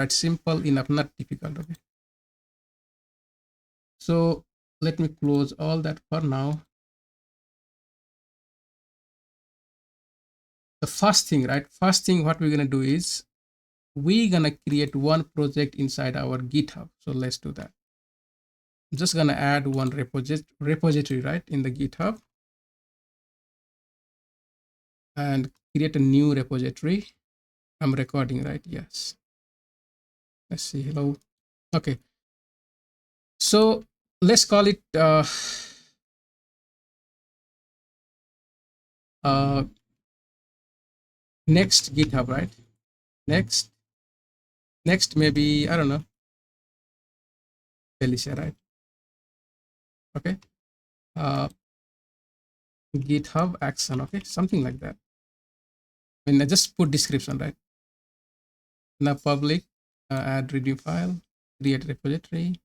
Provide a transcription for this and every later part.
right? Simple enough, not difficult. Okay, so let me close all that for now. The first thing, right? First thing what we're gonna do is we're gonna create one project inside our GitHub. So let's do that. I'm just gonna add one repository, right, in the GitHub, and create a new repository. I'm recording, right? Yes. Let's see. Hello. Okay. So let's call it uh, next GitHub, right? Next maybe, I don't know, Felicia, right? Okay. GitHub action, okay, something like that. I mean, I just put description, right? Now public, add readme file, create repository.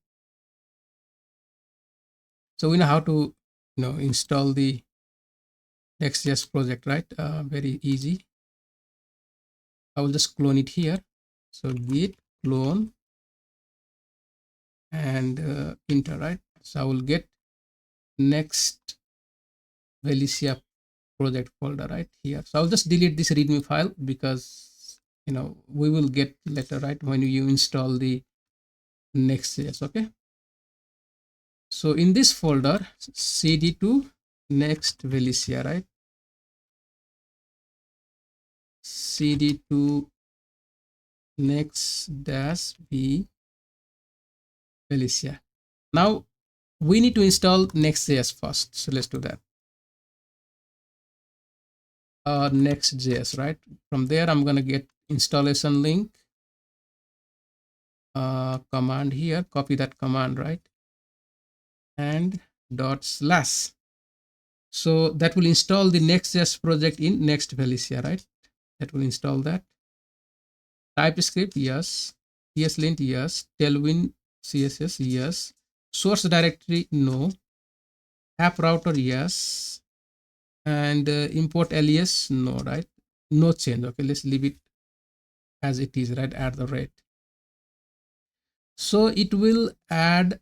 So we know how to, install the Next.js project, right? Very easy. I will just clone it here. So git clone and enter, right? So I will get next Velicia project folder right here. So I'll just delete this readme file because we will get later, right, when you install the Next.js. Okay. So in this folder, cd to next Velicia, right? Cd to next dash v Velicia. Now we need to install Next.js first. So let's do that. Next.js, right? From there, I'm going to get installation link, command here, copy that command, right? And /. So that will install the Next.js project in next Velicia, right? That will install that. TypeScript, yes. ESLint, yes. Tailwind, CSS, yes. Source directory, no. App router, yes. And import alias, no, right? No change. Okay, let's leave it as it is, right? At the rate. So it will add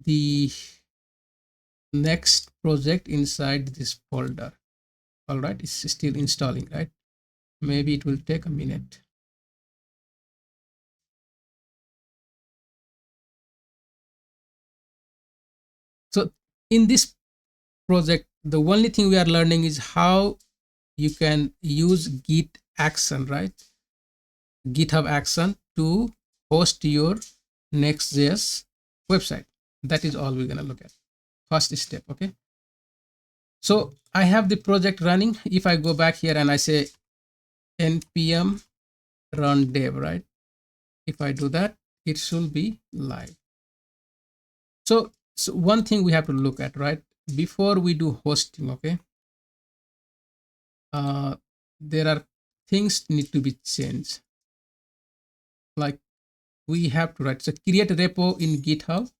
the next project inside this folder. All right, it's still installing, right? Maybe it will take a minute. So in this project, the only thing we are learning is how you can use Git action, right? GitHub action to host your Next.js website. That is all we're going to look at. First step, okay? So I have the project running. If I go back here and I say npm run dev, right? If I do that, it should be live. So one thing we have to look at, right? Before we do hosting, okay? There are things need to be changed. Like we have to write, so create a repo in GitHub,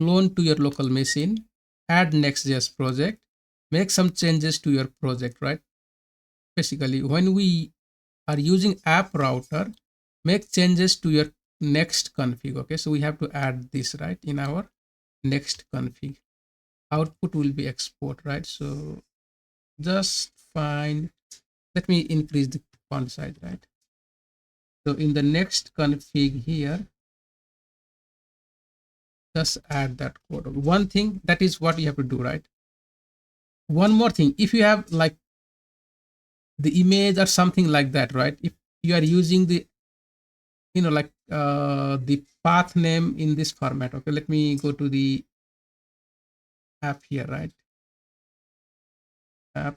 clone to your local machine, add Next.js project, make some changes to your project, right? Basically, when we are using app router, make changes to your next config. Okay, so we have to add this, right, in our next config. Output will be export, right? So just find, let me increase the font size, right? So in the next config here, just add that code. One thing, that is what you have to do, right? One more thing, if you have like the image or something like that, right? If you are using the, like the path name in this format. Okay, let me go to the app here, right? App.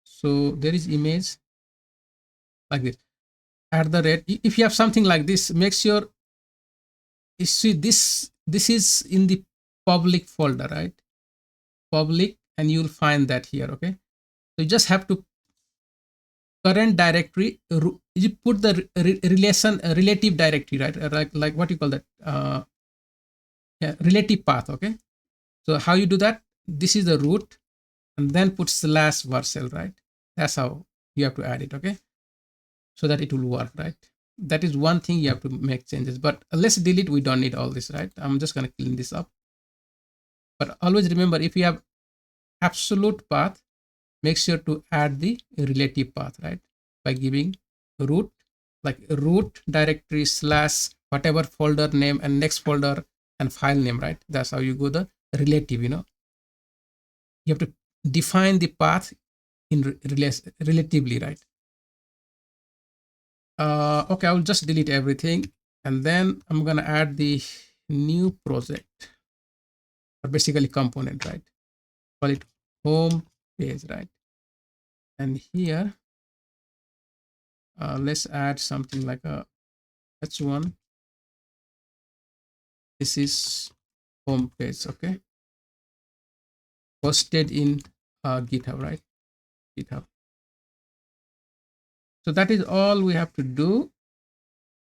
So there is image like this. At the rate, if you have something like this, make sure you see this is in the public folder, right? Public, and you'll find that here. Okay, so you just have to current directory, you put the relative directory, right? Like what you call that, yeah, relative path. Okay, so how you do that? This is the root, and then put /vercel, right? That's how you have to add it. Okay, so that it will work, right? That is one thing you have to make changes, but let's delete. We don't need all this, right? I'm just going to clean this up. But always remember, if you have absolute path, make sure to add the relative path, right? By giving root, like root directory slash whatever folder name and next folder and file name, right? That's how you go the relative, you have to define the path in relatively, right? Okay, I'll just delete everything, and then I'm gonna add the new project, or basically component, right? Call it home page, right? And here, let's add something like a h1. This is home page, okay? Hosted in GitHub, right? GitHub. So that is all we have to do.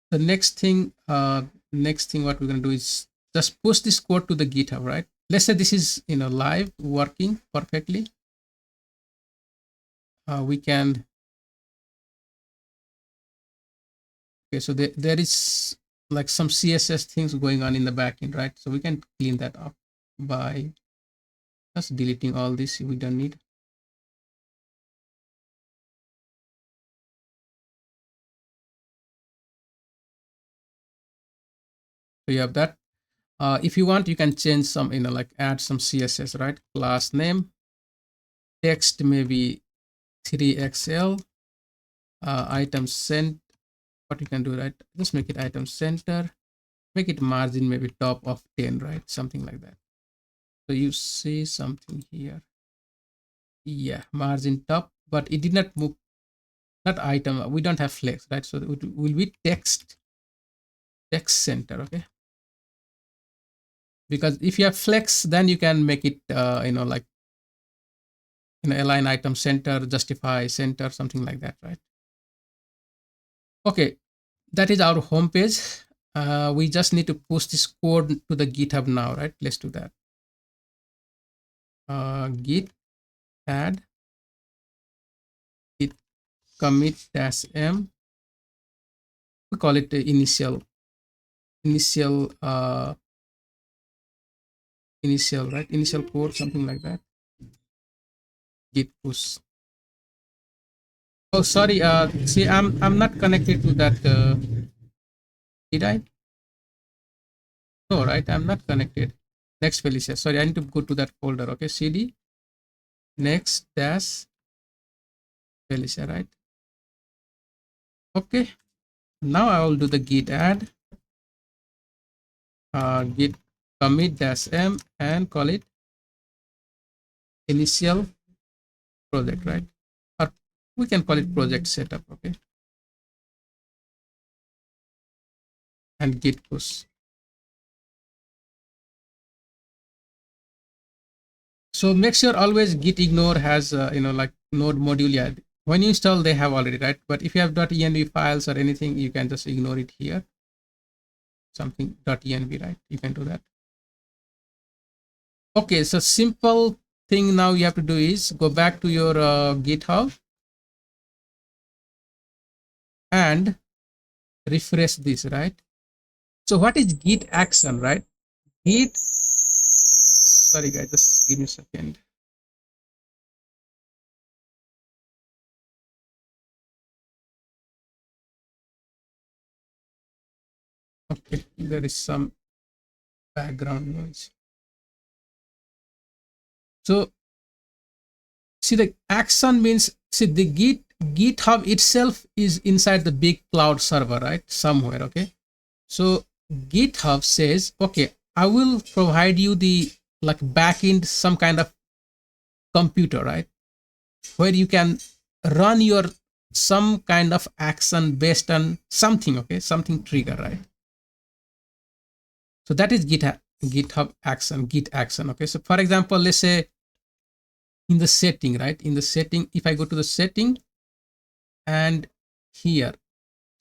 The next thing what we're going to do is just push this code to the GitHub, right? Let's say this is live working perfectly. We can, okay, so there is like some CSS things going on in the backend, right? So we can clean that up by just deleting all this we don't need. So you have that. If you want, you can change some, like add some CSS, right? Class name, text maybe 3XL, item sent. What you can do, right? Just make it item center, make it margin maybe top of 10, right? Something like that. So you see something here. Yeah, margin top, but it did not move. Not item. We don't have flex, right? So it will be text center, okay? Because if you have flex, then you can make it, like align item center, justify center, something like that, right? Okay, that is our home page. We just need to push this code to the GitHub now, right? Let's do that. Git add git commit -m. We call it the initial right? Initial code, something like that. Git push. Oh, sorry. See, I'm not connected to that. Did I? No, right? I'm not connected. Next Felicia. Sorry, I need to go to that folder. Okay, cd next dash Felicia, right? Okay. Now I will do the git add git commit -m and call it initial project, right? Or we can call it project setup, okay? And git push. So make sure always git ignore has like node module. Yeah, when you install they have already, right? But if you have .env files or anything, you can just ignore it here. Something .env, right? You can do that. Okay, so simple thing now you have to do is go back to your GitHub and refresh this, right? So what is git action, right? Git, sorry guys, just give me a second. Okay, there is some background noise. So see, the action means, see, the GitHub itself is inside the big cloud server, right? Somewhere, okay? So GitHub says, okay, I will provide you the like backend, some kind of computer, right? Where you can run your some kind of action based on something, okay? Something trigger, right? So that is GitHub action, git action, okay? So for example, let's say in the setting, right? In the setting, if I go to the setting and here,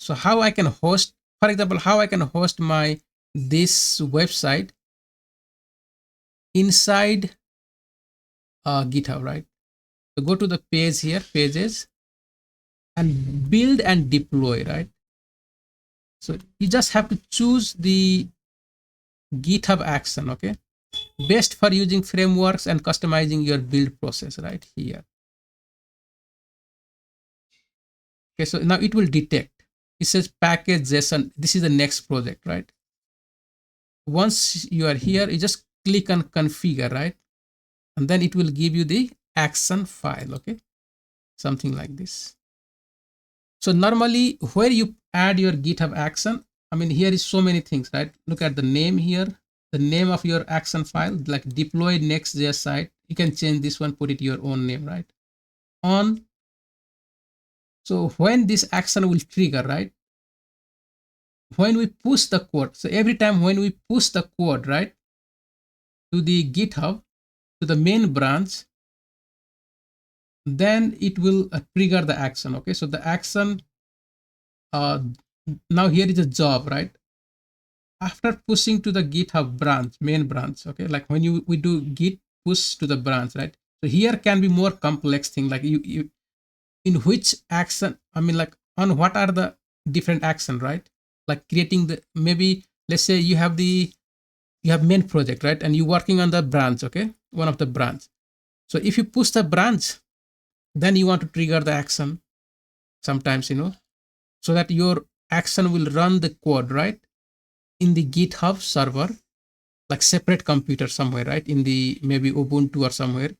so how I can host, for example, how I can host my this website inside GitHub, right? So go to the page here, pages, and build and deploy, right? So you just have to choose the GitHub action, okay, best for using frameworks and customizing your build process right here. Okay, so now it will detect. It says package JSON. This is the next project, right? Once you are here, you just click on configure, right? And then it will give you the action file, okay? Something like this. So normally where you add your GitHub action, I mean, here is so many things, right? Look at the name here, the name of your action file, like deploy next.js site. You can change this one, put it your own name, right? On. So when this action will trigger, right? When we push the code, so every time when we push the code, right, to the GitHub, to the main branch, then it will trigger the action, okay? So the action, now here is a job, right? After pushing to the GitHub branch, main branch, okay, like when we do git push to the branch, right? So here can be more complex thing, like you in which action, I mean, like on what are the different action, right? Like creating the, maybe let's say you have main project, right? And you're working on the branch, okay, one of the branch. So if you push the branch, then you want to trigger the action sometimes, so that your action will run the code, right, in the GitHub server, like separate computer somewhere, right, in the maybe Ubuntu or somewhere,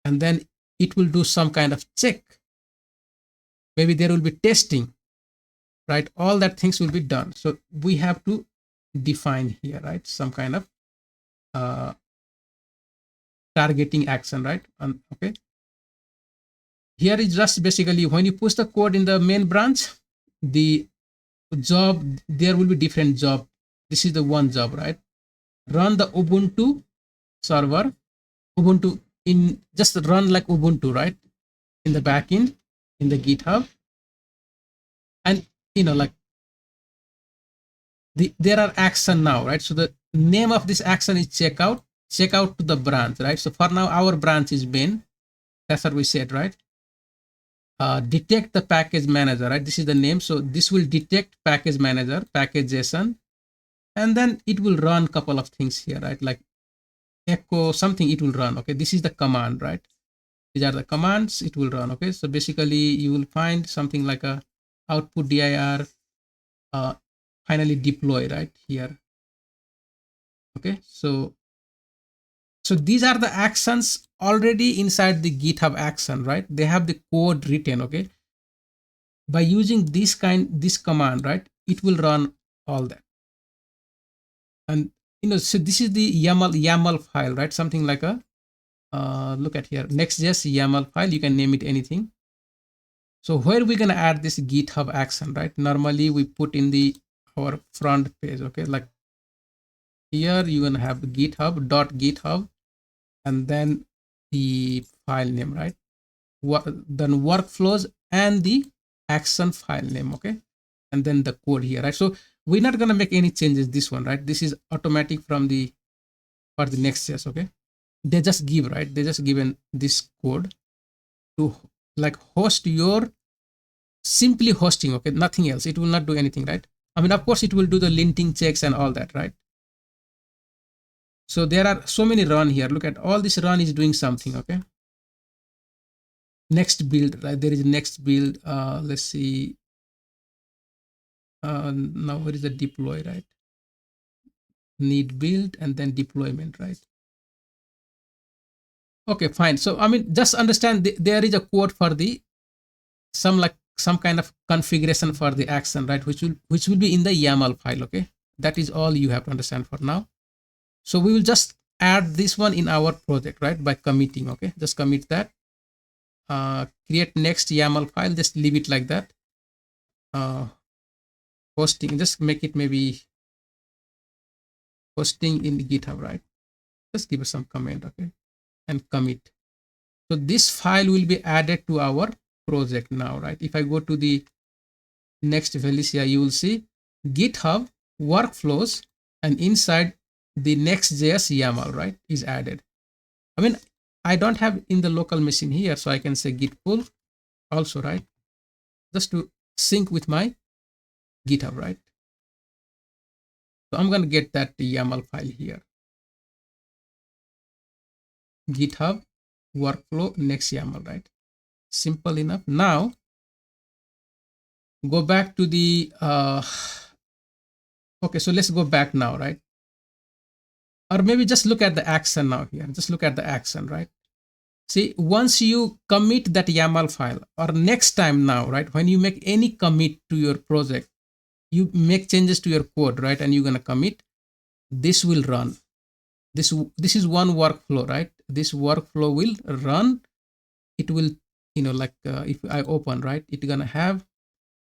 and then it will do some kind of check. Maybe there will be testing, right? All that things will be done. So we have to define here, right, some kind of targeting action, right? And okay, here is just basically when you push the code in the main branch, the job, there will be different job. This is the one job, right? Run the Ubuntu server, Ubuntu in, just run like Ubuntu, right, in the backend in the GitHub. And like there are action now, right? So the name of this action is checkout to the branch, right? So for now our branch is main. That's what we said, right? Detect the package manager, right? This is the name. So this will detect package manager, package JSON, and then it will run couple of things here, right? Like echo something, it will run. Okay, this is the command, right? These are the commands it will run. Okay, so basically you will find something like a output dir, finally deploy right here. Okay, so these are the actions already inside the GitHub action, right? They have the code written. Okay, by using this command, right, it will run all that. And so this is the YAML file, right? Something like a look at here, next.js YAML file. You can name it anything. So where we're gonna add this GitHub action, right? Normally we put in our front page. Okay, like here you're gonna have github.github and then the file name, right? Then workflows and the action file name. Okay, and then the code here, right? So we're not gonna make any changes this one, right? This is automatic from for the next.js. Okay, they just give, right, they just given this code to like host your simply hosting. Okay, nothing else. It will not do anything, right? I mean, of course it will do the linting checks and all that, right? So there are so many run here. Look at all this run is doing something. Okay, next build, right? There is next build. Let's see, now where is the deploy, right? Need build and then deployment, right? Okay, fine. So I mean, just understand there is a code for the some kind of configuration for the action, right, which will be in the YAML file. Okay, that is all you have to understand for now. So we will just add this one in our project, right, by committing. Okay, just commit that, create next YAML file, just leave it like that. Hosting, just make it maybe hosting in GitHub, right? Just give us some comment. Okay, and commit. So this file will be added to our project now, right? If I go to the next Felicia, you will see GitHub workflows, and inside the next.js YAML, right, is added. I mean, I don't have in the local machine here, so I can say git pull also, right, just to sync with my GitHub, right? So I'm going to get that YAML file here. GitHub workflow next YAML, right? Simple enough. Now go back to the okay, so let's go back now, right? Or maybe just look at the action now here. Just look at the action, right? See, once you commit that YAML file, or next time now, right, when you make any commit to your project, you make changes to your code, right, and you're going to commit, this will run. This is one workflow, right? This workflow will run. It will, like if I open, right, it's going to have,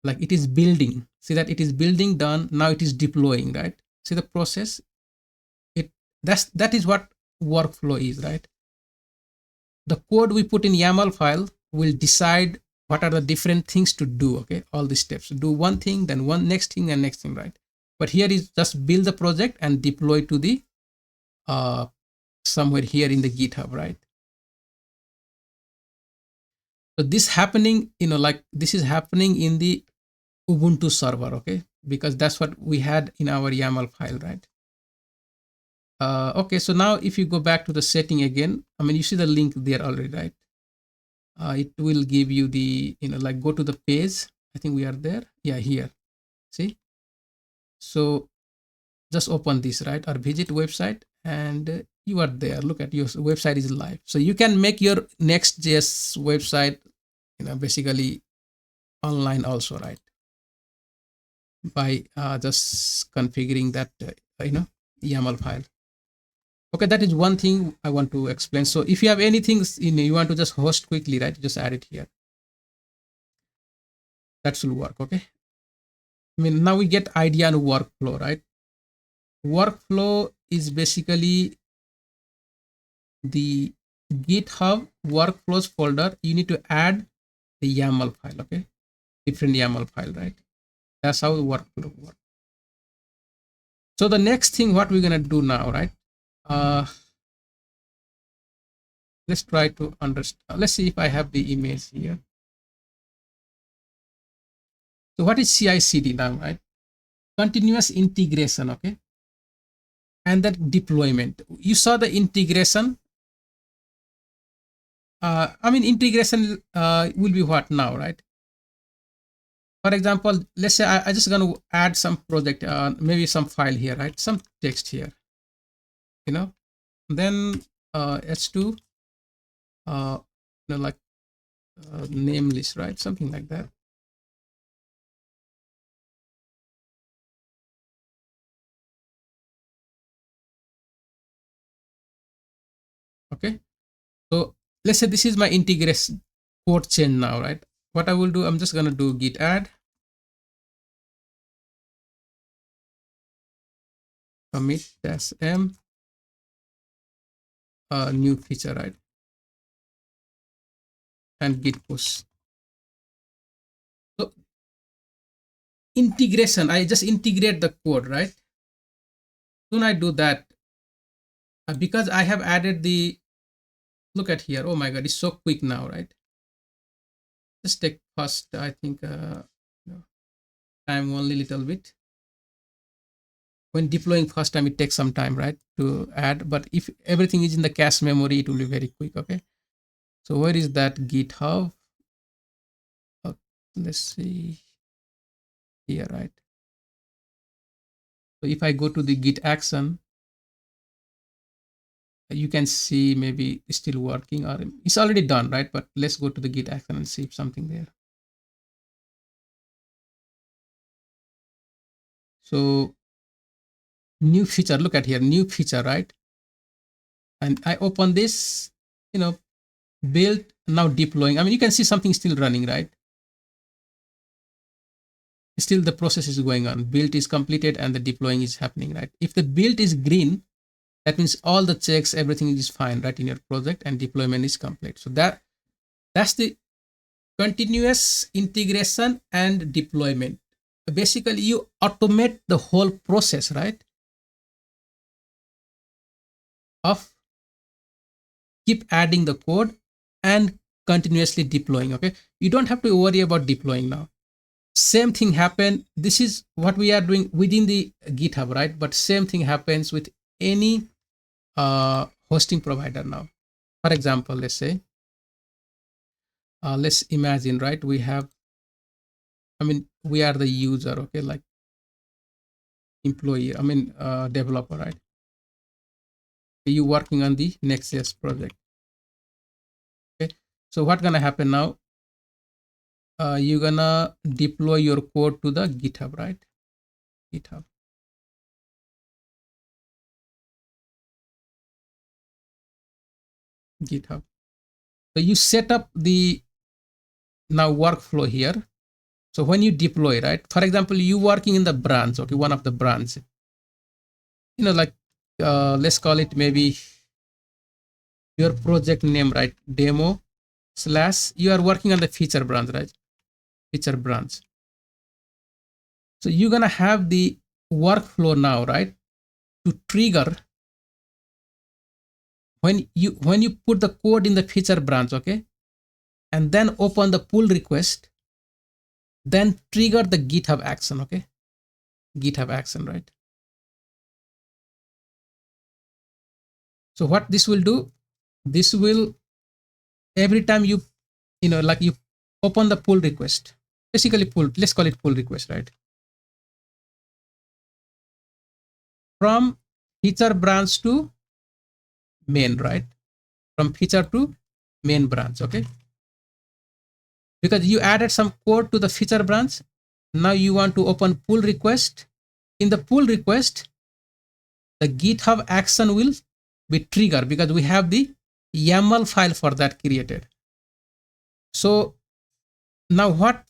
like, it is building. See that it is building done. Now it is deploying, right? See the process. That is what workflow is, right? The code we put in YAML file will decide what are the different things to do. Okay, all the steps. Do one thing, then one next thing, and next thing, right? But here is just build the project and deploy to the somewhere here in the GitHub, right? So this happening, like this is happening in the Ubuntu server, okay? Because that's what we had in our YAML file, right? Okay, so now if you go back to the setting again, I mean, you see the link there already, right? It will give you the, like go to the page. I think we are there. Yeah, here. See? So just open this, right? Or visit website and you are there. Look at your website is live. So you can make your Next.js website, basically online also, right? By just configuring that, YAML file. Okay, that is one thing I want to explain. So if you have anything you want to just host quickly, right, just add it here. That should work. Okay, I mean, now we get idea on workflow, right? Workflow is basically the GitHub workflows folder. You need to add the YAML file. Okay, different YAML file, right? That's how the workflow works. So the next thing what we're gonna do now, right? Let's try to understand. Let's see if I have the image here. So what is CI/CD now, right? Continuous integration, okay? And then deployment. You saw the integration. I mean, integration will be what now, right? For example, let's say I just going to add some project, maybe some file here, right? Some text here, then h2, like name list, right? Something like that. Okay, so let's say this is my integration code chain now, right? What I will do, I'm just going to do git add commit -m new feature, right? And git push. So integration, I just integrate the code, right? Soon I do that, because I have added the, look at here, oh my god, it's so quick now, right? Just take first, I think time only little bit. When deploying first time, it takes some time, right, to add, but if everything is in the cache memory, it will be very quick. Okay, so where is that GitHub? Let's see here, right? So if I go to the git action, you can see maybe it's still working or it's already done, right? But let's go to the git action and see if something there. So new feature, look at here, new feature, right? And I open this, build, now deploying. I mean, you can see something still running, right? Still the process is going on. Build is completed and the deploying is happening, right? If the build is green, that means all the checks, everything is fine, right, in your project, and deployment is complete. So that's the continuous integration and deployment. Basically, you automate the whole process, right, of keep adding the code and continuously deploying. Okay, you don't have to worry about deploying now. same thing happen. This is what we are doing within the GitHub, right? But same thing happens with any hosting provider now. For example, let's say, let's imagine, right? We have, we are the user, okay, like employee, developer, right? You working on the Next.js project. Okay, so what's gonna happen now? You're gonna deploy your code to the GitHub, right? GitHub. GitHub. So you set up the now workflow here. So when you deploy, right? For example, you working in the branch, okay, one of the branch. Like let's call it maybe your project name, right? Demo / you are working on the feature branch, right? Feature branch. So you're gonna have the workflow now, right? To trigger when you put the code in the feature branch, okay, and then open the pull request, then trigger the GitHub action, okay? GitHub action, right? So what this will do, this will, every time you like you open the pull request, basically pull, let's call it pull request, right? From feature branch to main, right? From feature to main branch, okay? Because you added some code to the feature branch, now you want to open pull request. In the pull request, the GitHub action will be triggered because we have the YAML file for that created. So now what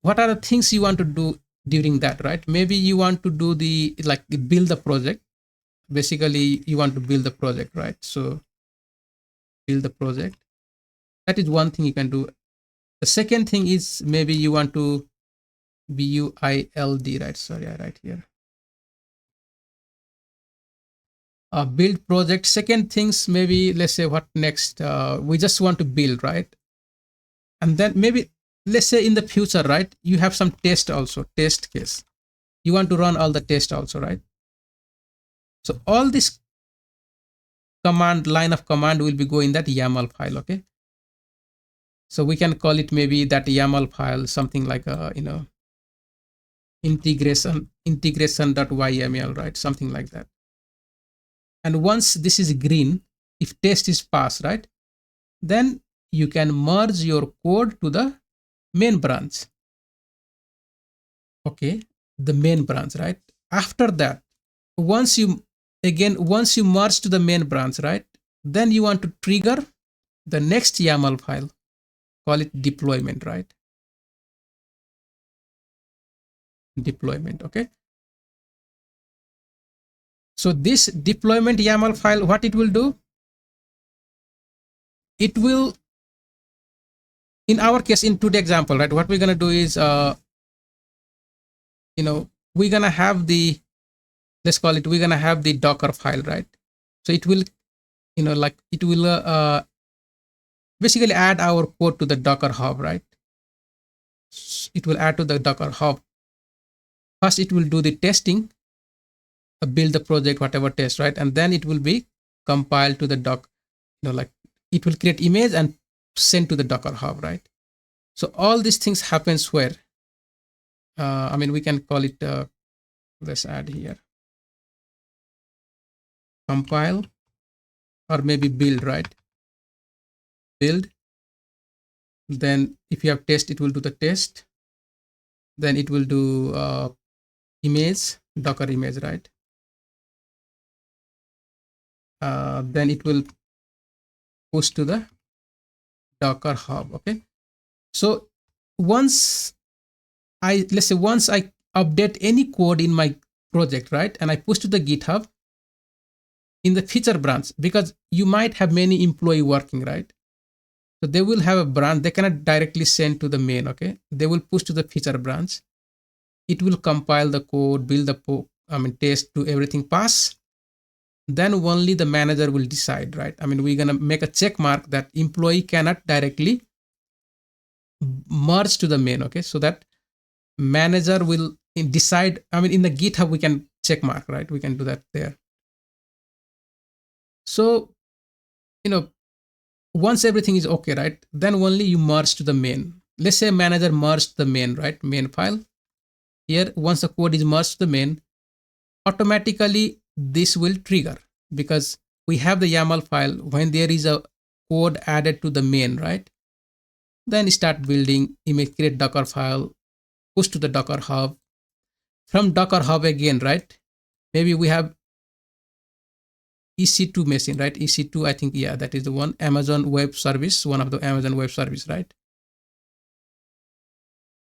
are the things you want to do during that, right? Maybe you want to do the build the project. Basically you want to build the project, right? So build the project. That is one thing you can do. The second thing is maybe you want to build, right? Sorry, I write here. Build project. Second things, maybe let's say what next? We just want to build, right? And then maybe let's say in the future, right? You have some test also, test case. You want to run all the test also, right? So all this line of command will be go in that YAML file, okay? So we can call it maybe that YAML file, something like integration.yml, right? Something like that. And once this is green, if test is passed, right, then you can merge your code to the main branch. Okay, the main branch, right? After that, once you merge to the main branch, right, then you want to trigger the next YAML file, call it deployment, right? Deployment, okay? So this deployment YAML file, what it will do? It will, in our case, in today's example, right, what we're going to do is, we're going to have the, let's call it, we're going to have the Docker file, right? So it will, it will basically add our code to the Docker hub, right? It will add to the Docker hub. First, it will do the testing, build the project, whatever test, right? And then it will be compiled to the doc, it will create image and send to the Docker hub, right? So all these things happens where, we can call it, let's add here, compile, or maybe build, right? Build. Then if you have test, it will do the test. Then it will do image, Docker image, right? Then it will push to the Docker hub, okay? So once I update any code in my project, right, and I push to the GitHub in the feature branch, because you might have many employee working, right? So they will have a branch, they cannot directly send to the main, okay? They will push to the feature branch. It will compile the code, build the test, do everything pass. Then only the manager will decide, right? We're gonna make a check mark that employee cannot directly merge to the main, okay? So that manager will decide. I mean, in the GitHub, we can check mark, right? We can do that there. So, you know, once everything is okay, right? Then only you merge to the main. Let's say manager merged the main, right? Main file. Here, once the code is merged to the main, automatically this will trigger because we have the YAML file. When there is a code added to the main, right? Then start building, image, create Docker file, push to the Docker hub. From Docker hub again, right? Maybe we have EC2 machine, right? EC2, I think, yeah, that is the one. Amazon Web Service, one of the Amazon Web Service, right?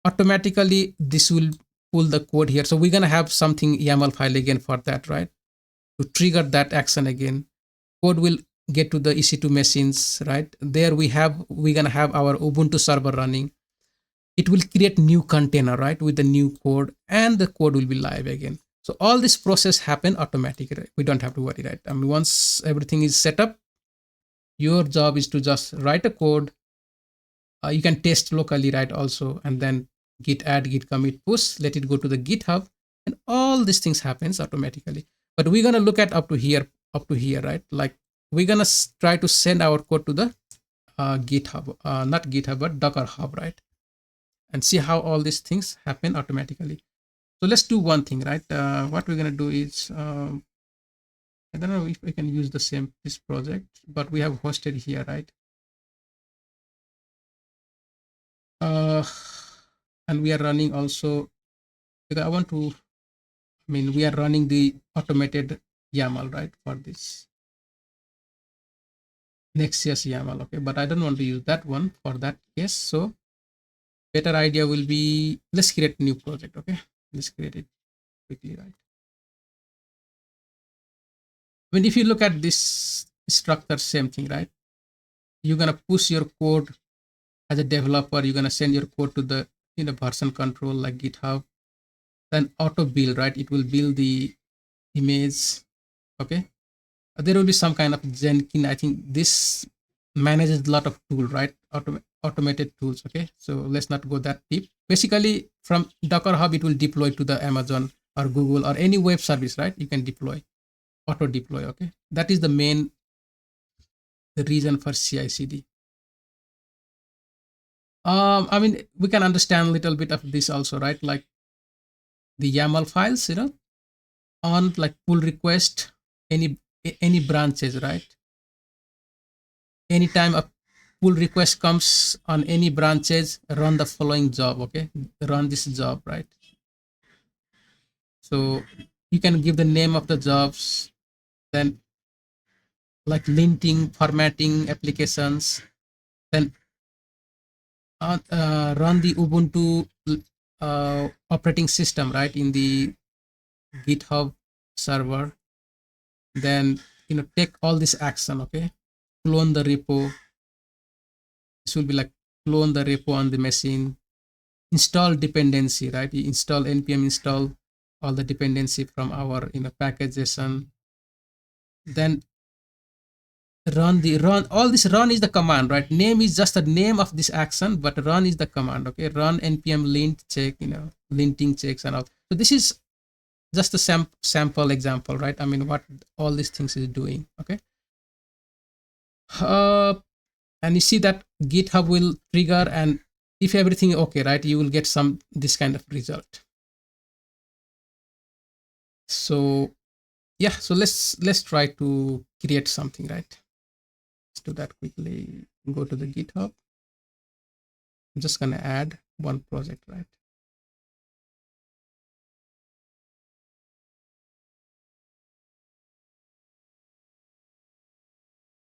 Automatically, this will pull the code here. So we're going to have something YAML file again for that, right? To trigger that action again. Code will get to the EC2 machines, right? There we're going to have our Ubuntu server running. It will create new container, right? With the new code, and the code will be live again. So all this process happen automatically, right? We don't have to worry, right? I mean, once everything is set up, your job is to just write a code. You can test locally, right? Also, and then git add, git commit, push, let it go to the GitHub, and all these things happens automatically. But we're gonna look at up to here, right? Like we're gonna try to send our code to the GitHub, not GitHub, but Docker Hub, right? And see how all these things happen automatically. So let's do one thing, right? What we're gonna do is I don't know if we can use the same this project, but we have hosted here, right? Uh, and we are running also because I want to. I mean, we are running the automated YAML, right, for this Next.js YAML, okay? But I don't want to use that one for that case. So better idea will be let's create a new project, okay? Let's create it quickly, right? I mean, if you look at this structure, same thing, right? You're gonna push your code as a developer. You're gonna send your code to the version control like GitHub. Then auto build, right? It will build the image, okay? There will be some kind of Jenkins. I think this manages a lot of tool, right? Automated tools, okay? So let's not go that deep. Basically, from Docker Hub, it will deploy to the Amazon or Google or any web service, right? You can deploy, auto deploy, okay? That is the main the reason for CI/CD. I mean, we can understand a little bit of this also, right? Like the YAML files, on like pull request any branches, right? Anytime a pull request comes on any branches, run the following job, okay? Run this job, right? So you can give the name of the jobs, then like linting, formatting applications, then run the Ubuntu operating system, right, in the GitHub server. Then take all this action, okay? Clone the repo. This will be like clone the repo on the machine. Install dependency, right? You install npm install all the dependency from our package JSON. Then run all this. Run is the command, right? Name is just the name of this action, but run is the command, okay? Run npm lint check, linting checks and all. So this is just a sample example, right? I mean, what all these things is doing, okay? And you see that GitHub will trigger, and if everything okay, right, you will get some this kind of result. So yeah, so let's try to create something, right? Let's do that quickly. Go to the GitHub. I'm just gonna add one project, right?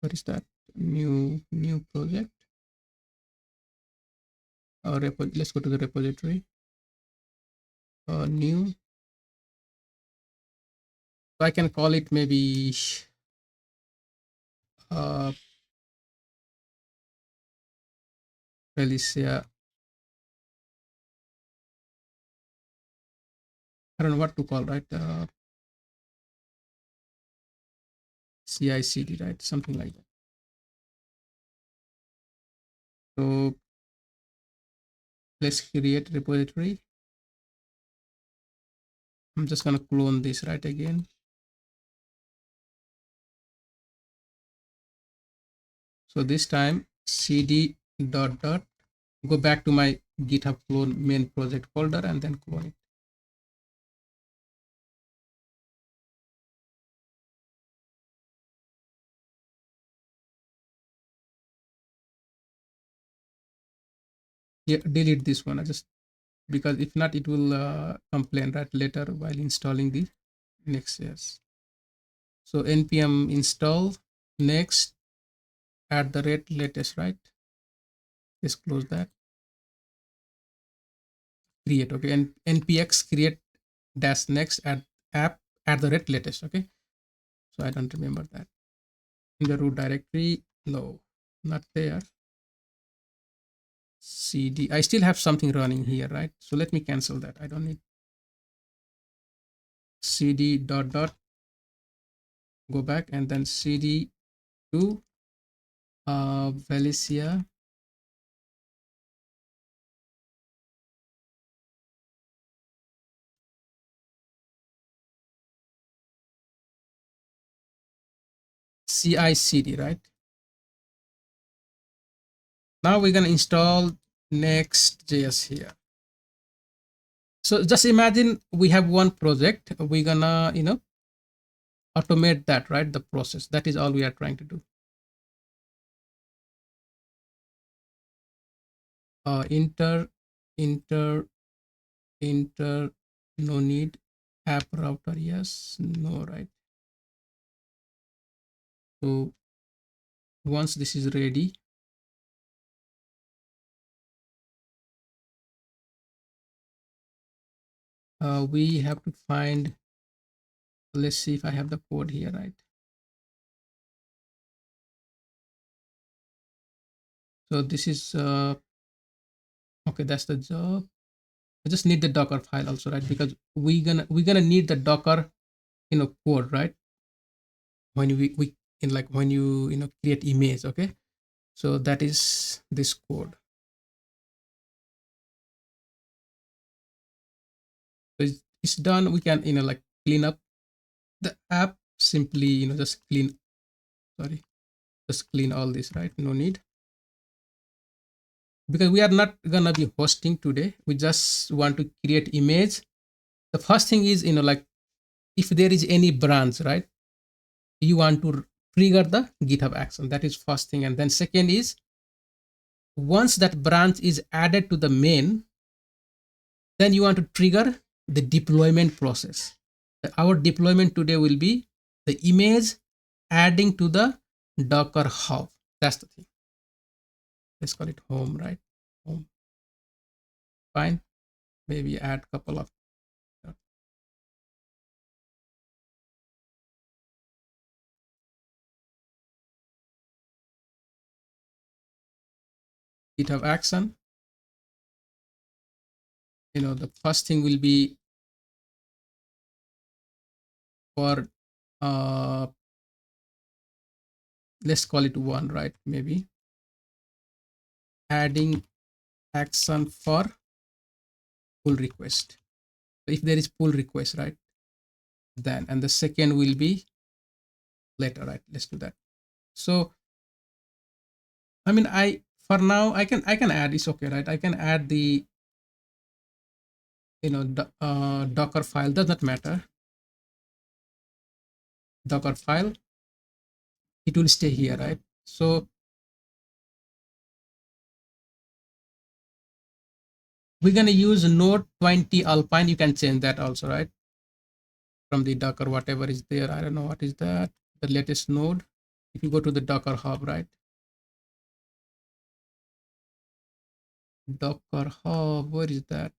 What is that? New project or let's go to the repository. New. So I can call it maybe Felicia. I don't know what to call, right? CI/CD, right? Something like that. So let's create repository. I'm just gonna clone this right again. So this time cd dot dot go back to my GitHub clone main project folder and then clone it. Yeah, delete this one. I just because if not, it will complain right later while installing the Next.js. So npm install next at the rate latest, right? Just close that. Create, okay, and npx create dash next at app at the rate latest, okay. So I don't remember that in the root directory. No, not there. Cd, I still have something running here, right? So let me cancel that. I don't need cd dot dot go back and then cd to Valencia cicd, right? Now we're gonna install Next.js here. So just imagine we have one project. We're gonna, automate that, right? The process. That is all we are trying to do. Inter, inter, inter, no need. App router, yes, no, right? So once this is ready, we have to find, let's see if I have the code here, right? So this is, okay, that's the job. I just need the Docker file also, right? Because we're gonna need the Docker, code, right? When we in like when you create image, okay? So that is this code. So it's done. We can like clean up the app simply, just clean. Sorry, just clean all this, right? No need, because we are not gonna be hosting today. We just want to create image. The first thing is, like if there is any branch, right? You want to trigger the GitHub action. That is first thing, and then second is once that branch is added to the main, then you want to trigger the deployment process. Our deployment today will be the image adding to the Docker hub. That's the thing. Let's call it home, right? Home. Fine. Maybe add couple of GitHub action. The first thing will be for let's call it one, right? Maybe adding action for pull request. So if there is pull request, right? Then, and the second will be later, right? Let's do that. So I mean, for now I can add, it's okay, right? I can add the Docker file, does not matter. Docker file, it will stay here, right? So we're going to use node 20 alpine. You can change that also, right? From the Docker, whatever is there. I don't know what is that, the latest node. If you go to the Docker hub, right? Docker hub, where is that?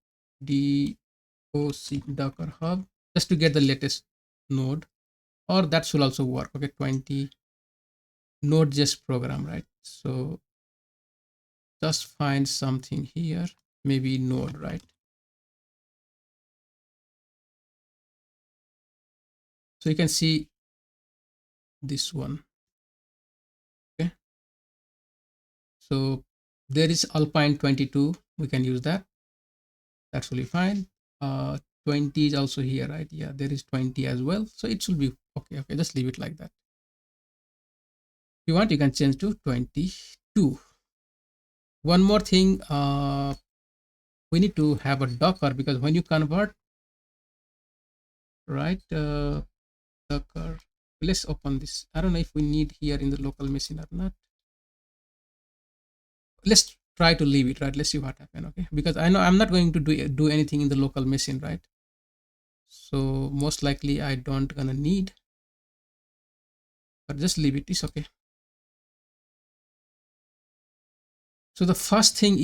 DOC Docker hub, just to get the latest node, or that should also work. Okay, 20 Node.js program, right? So just find something here, maybe node, right? So you can see this one. Okay, so there is alpine 22, we can use that. That's really fine. 20 is also here, right? Yeah, there is 20 as well. So it should be okay. Okay, just leave it like that. If you want, you can change to 22. One more thing, we need to have a Docker, because when you convert, right, Docker, let's open this. I don't know if we need here in the local machine or not. Let's try to leave it, right? Let's see what happens. Okay, because I know I'm not going to do anything in the local machine, right? So most likely I don't gonna need, but just leave it. It's okay. So the first thing,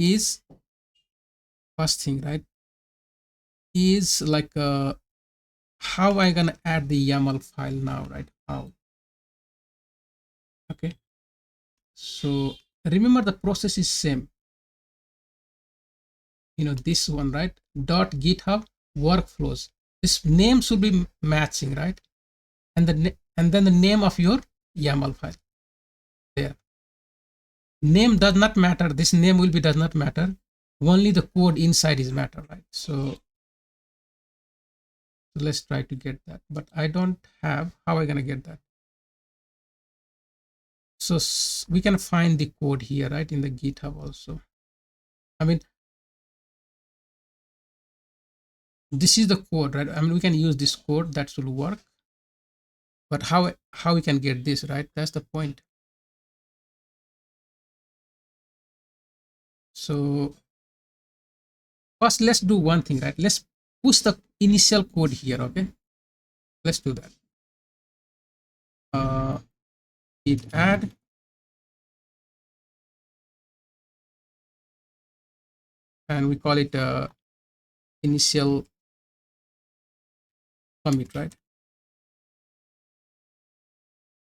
right, is like how I gonna add the YAML file now, right? How? Okay, so remember the process is same. You know, this one, right? Dot GitHub workflows. This name should be matching, right? And then the name of your YAML file there. Name does not matter. This name will be does not matter. Only the code inside is matter, right? So let's try to get that, but I don't have. How am I gonna get that? So we can find the code here, right, in the GitHub also. I mean, this is the code, right? I mean, we can use this code, that should work. But how we can get this, right? That's the point. So first, let's do one thing, right? Let's push the initial code here. Okay, let's do that. Git add, and we call it initial commit, right?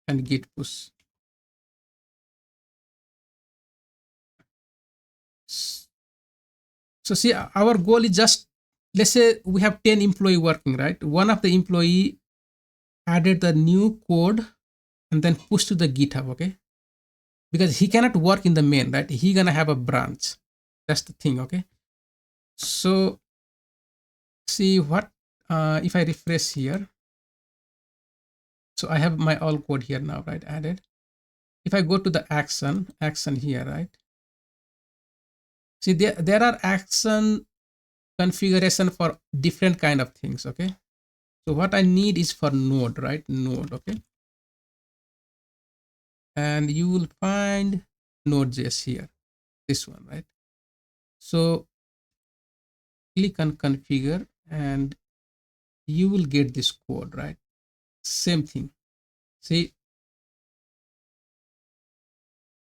And git push. So see, our goal is just, let's say we have 10 employee working, right? One of the employee added the new code and then push to the GitHub, okay? Because he cannot work in the main, right? He gonna have a branch. That's the thing, okay? So see what, if I refresh here, so I have my all code here now, right? Added. If I go to the action here, right? See, there are action configuration for different kind of things, okay? So what I need is for node, right? Node, okay? And you will find Node.js here, this one, right? So click on configure and you will get this code, right? Same thing. See,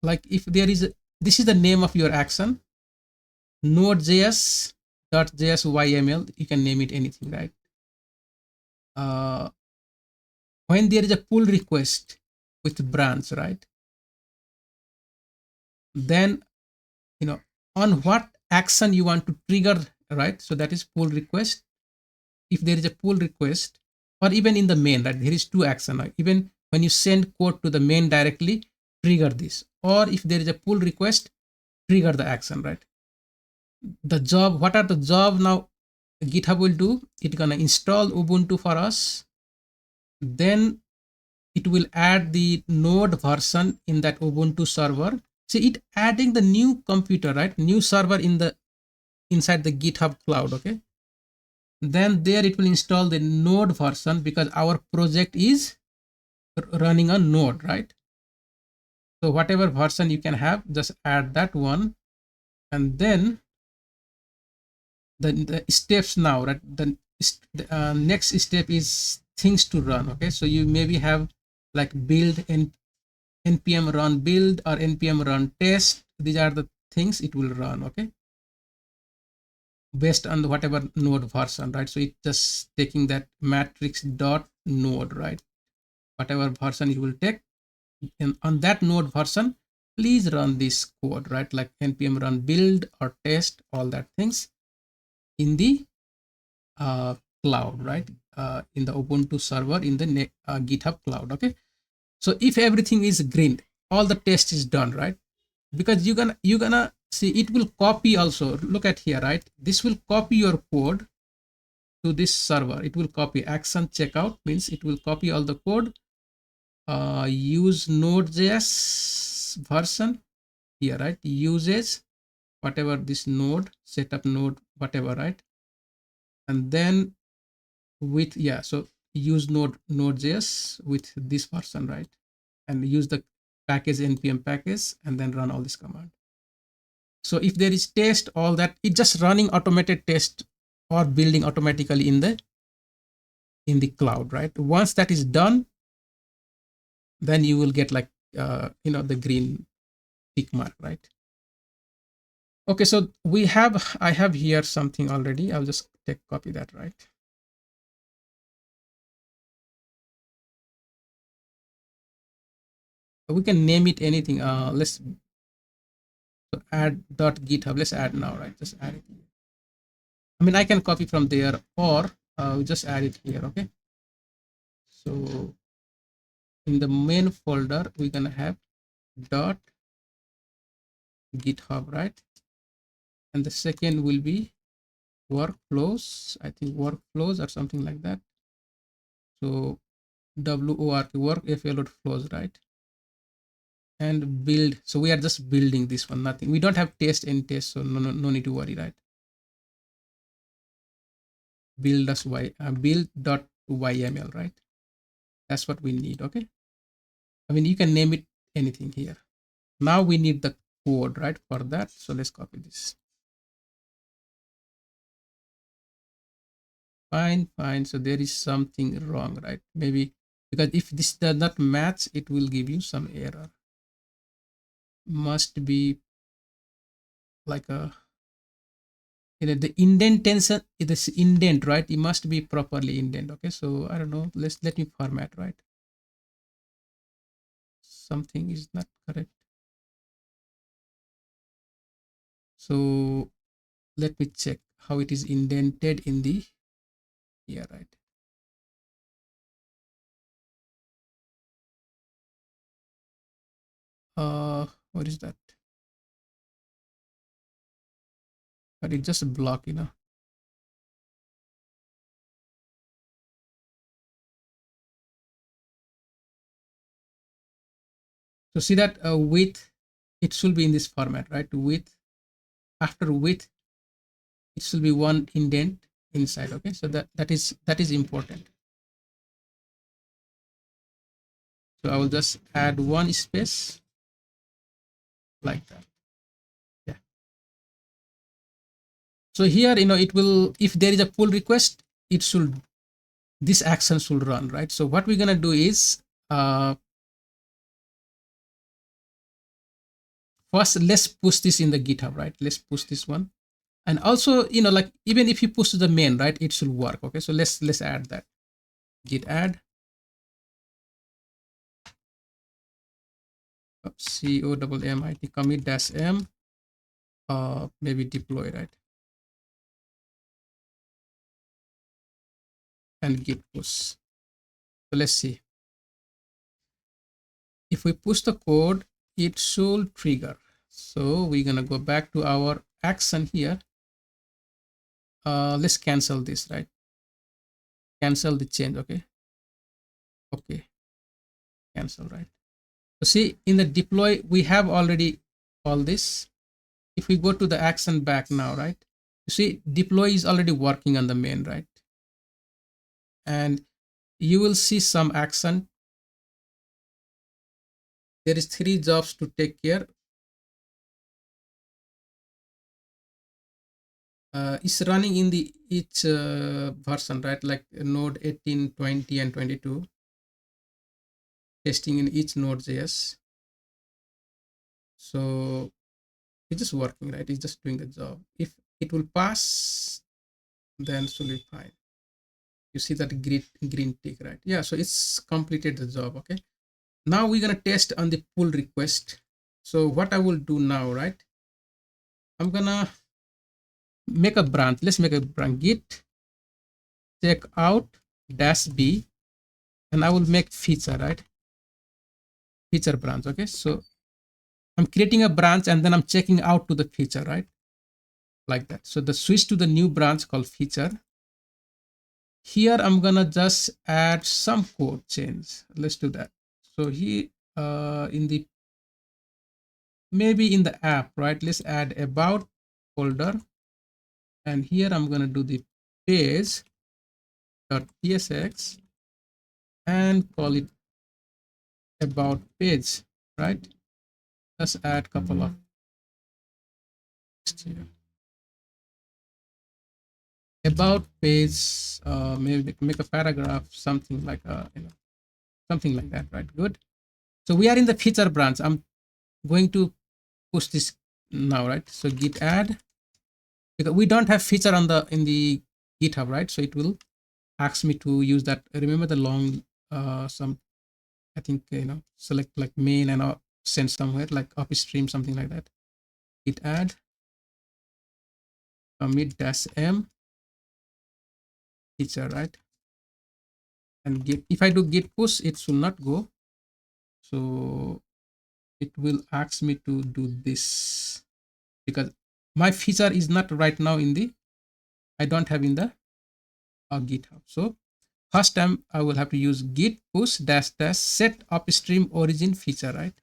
like if there is this is the name of your action, Node.js .js YML, you can name it anything, right? When there is a pull request with branch, right? Then, you know, on what action you want to trigger, right? So that is pull request. If there is a pull request, or even in the main, right? There is two action. Right? Even when you send code to the main directly, trigger this. Or if there is a pull request, trigger the action, right? The job, what are the job now GitHub will do? It's gonna install Ubuntu for us. Then it will add the node version in that Ubuntu server. See, it adding the new computer, right? New server in the inside the GitHub cloud, okay? Then there it will install the node version because our project is running on node, right? So whatever version you can have, just add that one. And then the steps now, right? The next step is things to run, okay? So you maybe have like build and npm run build or npm run test. These are the things it will run, okay? Based on whatever node version, right? So it's just taking that matrix dot node, right? Whatever version it will take, and on that node version, please run this code, right? Like npm run build or test, all that things in the cloud, right? In the Ubuntu server in the GitHub cloud, okay? So if everything is green, all the test is done, right? Because you're gonna see it will copy also. Look at here, right? This will copy your code to this server. It will copy action checkout, means it will copy all the code. Use node.js version here, right? Uses whatever this node, setup node, whatever, right? And then with, yeah, so use node.js with this version, right? And use the package npm package and then run all this command. So if there is test, all that, it just running automated test or building automatically in the cloud, right? Once that is done, then you will get like the green tick mark, right? Okay, so I have here something already. I'll just copy that, right? We can name it anything. Let's add .github. Let's add now, right? Just add it. I mean, I can copy from there, or we just add it here. Okay. So in the main folder, we're gonna have .github, right? And the second will be workflows. I think workflows or something like that. So work flows, right? And build. So we are just building this one. Nothing. We don't have test and test, so no need to worry, right? Build.yml, right? That's what we need. Okay. I mean, you can name it anything here. Now we need the code, right, for that. So let's copy this. Fine. So there is something wrong, right? Maybe because if this does not match, it will give you some error. Must be like a, the indentation, this indent, right? It must be properly indent. Okay, so I don't know. Let me format, right? Something is not correct. So let me check how it is indented in the here, right? What is that? But it just block, So see that width, it should be in this format, right? Width, after width, it should be one indent inside. Okay, so that is important. So I will just add one space like that. Yeah. So here, it will, if there is a pull request, this action should run, right? So what we're gonna do is first let's push this in the GitHub, right? Let's push this one. And also, like even if you push to the main, right, it should work. Okay, so let's add that. Git add commit commit -m, maybe deploy, right? And git push. So let's see. If we push the code, it should trigger. So we're gonna go back to our action here. Let's cancel this, right? Cancel the change. Okay. Cancel, right? So see, in the deploy, we have already all this. If we go to the action back now, right? You see, deploy is already working on the main, right? And you will see some action. There is 3 jobs to take care. It's running in the each version, right? Like node 18, 20, and 22. Testing in each node.js. So it's just working, right? It's just doing the job. If it will pass, then it will be fine. You see that green tick, right? Yeah, so it's completed the job. Okay, now we're gonna test on the pull request. So what I will do now, right? I'm gonna make a branch. Let's make a branch. Git check out -b, and I will make feature, right? Feature branch. Okay, so I'm creating a branch and then I'm checking out to the feature, right? Like that. So the switch to the new branch called feature. Here I'm gonna just add some code change. Let's do that. So here in the maybe in the app, right? Let's add about folder, and here I'm gonna do the page.tsx and call it about page, right? Let's add couple of here. About page, maybe make a paragraph, something like something like that, right? Good. So we are in the feature branch. I'm going to push this now, right? So git add, because we don't have feature on the in the GitHub, right? So it will ask me to use that. Remember the long some, I think, select like main and send somewhere like upstream, something like that. Git add commit dash m feature, right? And git, if I do git push, it should not go. So it will ask me to do this because my feature is not right now in the, I don't have in the GitHub. So first time I will have to use git push dash dash set upstream origin feature, right?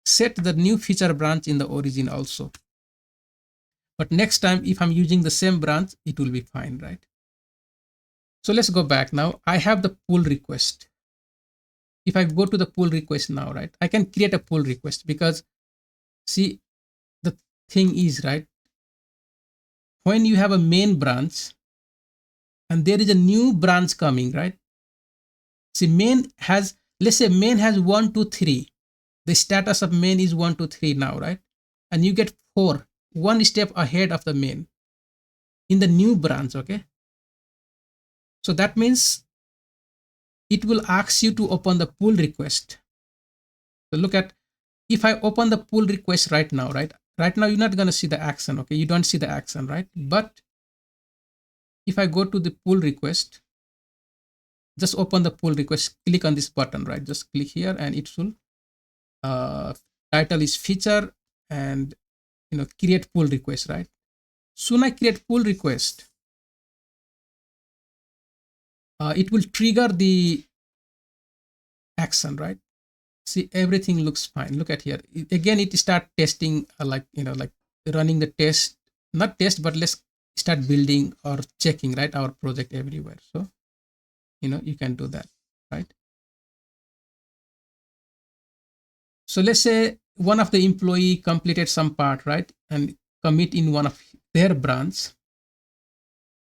Set the new feature branch in the origin also. But next time, if I'm using the same branch, it will be fine, right? So let's go back now. I have the pull request. If I go to the pull request now, right, I can create a pull request because see, the thing is, right, when you have a main branch and there is a new branch coming, right? See, main has, let's say main has 1, 2, 3. The status of main is 1, 2, 3 now, right? And you get 4, one step ahead of the main in the new branch, okay? So that means it will ask you to open the pull request. So look at, if I open the pull request right now, right? Right now, you're not going to see the action, okay? You don't see the action, right? But if I go to the pull request, just open the pull request, click on this button, right? Just click here and it will, title is feature and, create pull request, right? Soon I create pull request, it will trigger the action, right? See, everything looks fine. Look at here. Again, it start testing, like, like running the test, not test, but let's start building or checking, right, our project everywhere. So, you can do that, right? So let's say one of the employee completed some part, right, and commit in one of their branch,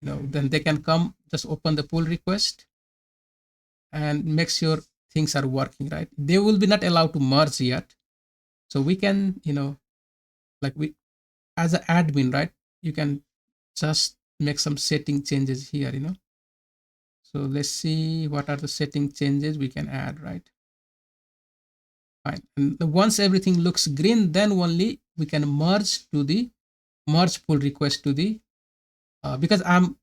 then they can come, just open the pull request and make sure things are working, right? They will be not allowed to merge yet. So we can, like we, as an admin, right, you can just make some setting changes here, so let's see what are the setting changes we can add, right? Fine. And once everything looks green, then only we can merge to the merge pull request to the, because I'm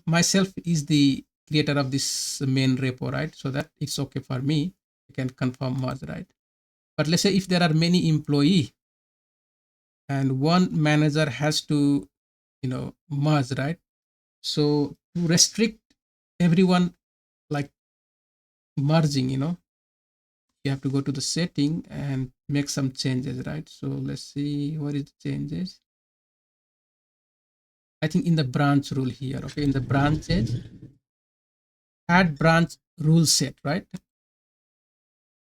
myself is the creator of this main repo, right? So that it's okay for me, I can confirm merge, right? But let's say if there are many employee and one manager has to, merge, right? So to restrict everyone like merging, you have to go to the setting and make some changes, right? So let's see what is the changes. I think in the branch rule here, okay, in the branches, add branch rule set, right?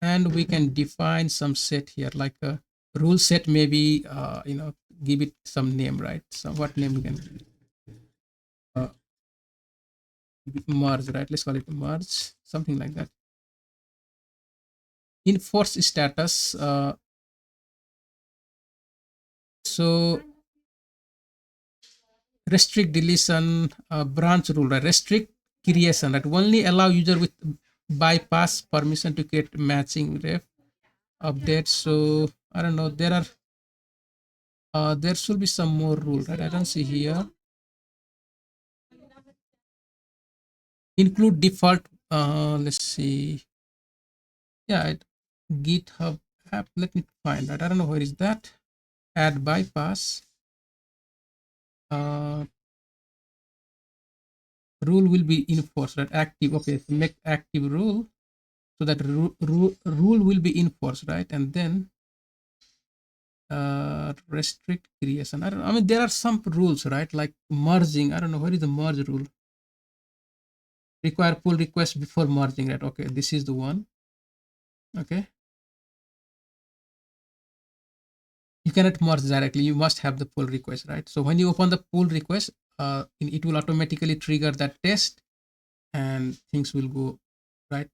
And we can define some set here, like a rule set, maybe, give it some name, right? So what name we can, uh, merge, right? Let's call it merge, something like that. Enforce status, so restrict deletion, branch rule, right? Restrict creation, right? Only allow user with bypass permission to create matching ref updates. So I don't know, there are, there should be some more rule, right? I don't see here. Include default, let's see, yeah, GitHub app, let me find that. I don't know where is that. Add bypass, rule will be enforced, right? Active. Okay, so make active rule, so that rule will be enforced, right? And then restrict creation. I don't know. I mean, there are some rules, right? Like merging. I don't know, where is the merge rule? Require pull request before merging, right? Okay, this is the one. Okay, you cannot merge directly, you must have the pull request, right? So when you open the pull request, it will automatically trigger that test and things will go right.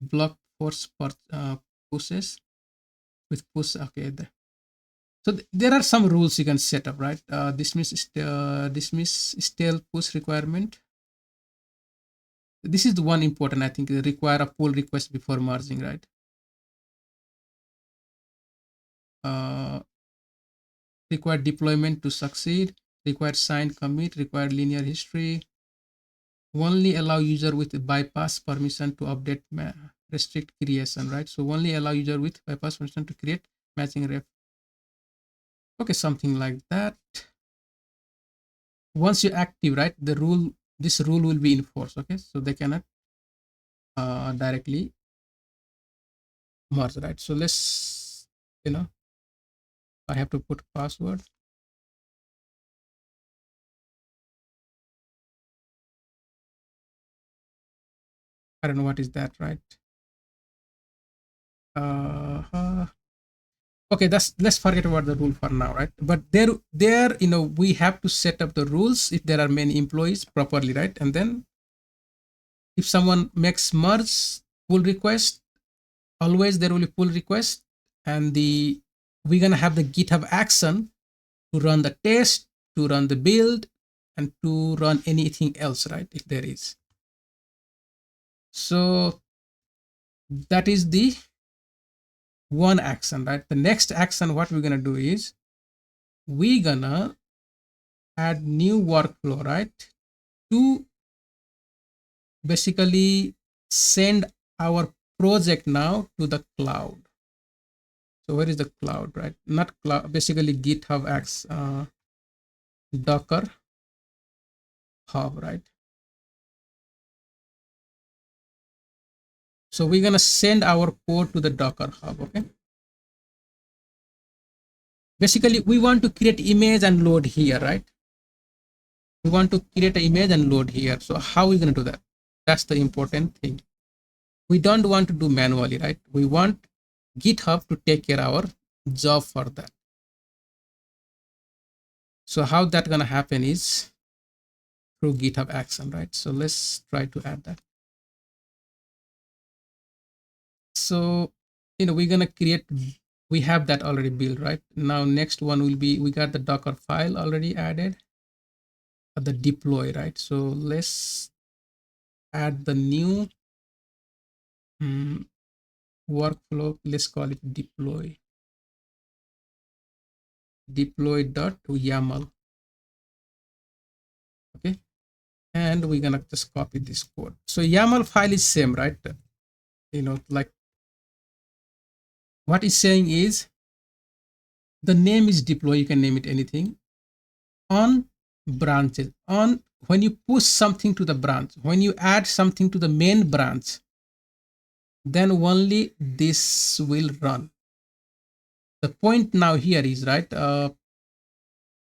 Block force pushes with push. Okay, so there are some rules you can set up, right? Dismiss stale push requirement. This is the one important, I think. Require a pull request before merging, right? uh, Require deployment to succeed, require signed commit, require linear history, only allow user with bypass permission to update, restrict creation, right? So only allow user with bypass permission to create matching ref. Okay, something like that. Once you active, right, the rule, this rule will be enforced. Okay, so they cannot directly merge, right? So let's, I have to put password. I don't know what is that, right? Okay, that's, let's forget about the rule for now, right? But there we have to set up the rules if there are many employees properly, right? And then if someone makes merge pull request, always there will be pull request, and we're gonna have the GitHub action to run the test, to run the build, and to run anything else, right? If there is. So that is the one action, right? The next action, what we're gonna do is we're gonna add new workflow, right? To basically send our project now to the cloud. So where is the cloud, right? Not cloud, basically GitHub Acts, Docker Hub, right? So we're gonna send our code to the Docker Hub. Okay, basically we want to create image and load here, right? We want to create an image and load here. So how are we gonna do that? That's the important thing. We don't want to do manually, right? We want GitHub to take care of our job for that. So how that gonna happen is through GitHub action, right? So let's try to add that. So we're gonna create, we have that already built, right? Now next one will be, we got the Docker file already added, the deploy, right? So let's add the new workflow. Let's call it deploy.yaml. Okay, and we're gonna just copy this code. So YAML file is same, right? Like what it's saying is the name is deploy, you can name it anything, on branches, on when you push something to the branch, when you add something to the main branch, then only this will run. The point now here is, right, oh,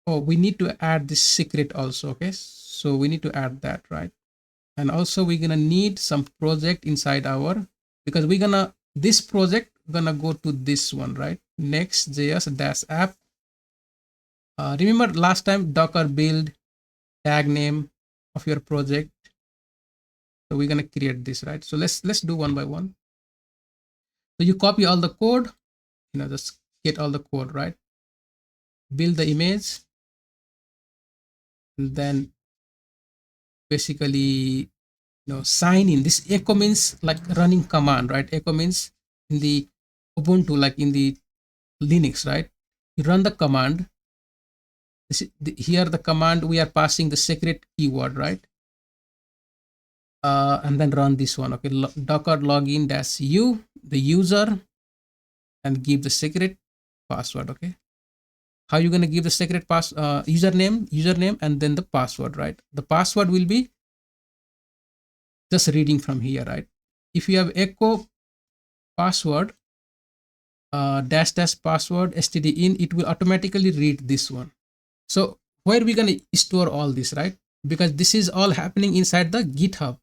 we need to add this secret also. Okay, so we need to add that, right? And also we're gonna need some project inside our, because we're gonna, this project gonna go to this one, right? Next.js dash app. Remember last time Docker build tag name of your project. So we're gonna create this, right? So let's do one by one. So you copy all the code, just get all the code, right? Build the image, and then basically sign in. This echo means like running command, right? Echo means in the Ubuntu, like in the Linux, right? You run the command. Here the command, we are passing the secret keyword, right? And then run this one. Okay, docker login dash u, the user, and give the secret password. Okay, how you gonna give the secret username, and then the password, right? The password will be just reading from here, right? If you have echo password, dash dash password std in, it will automatically read this one. So where we gonna store all this, right? Because this is all happening inside the GitHub,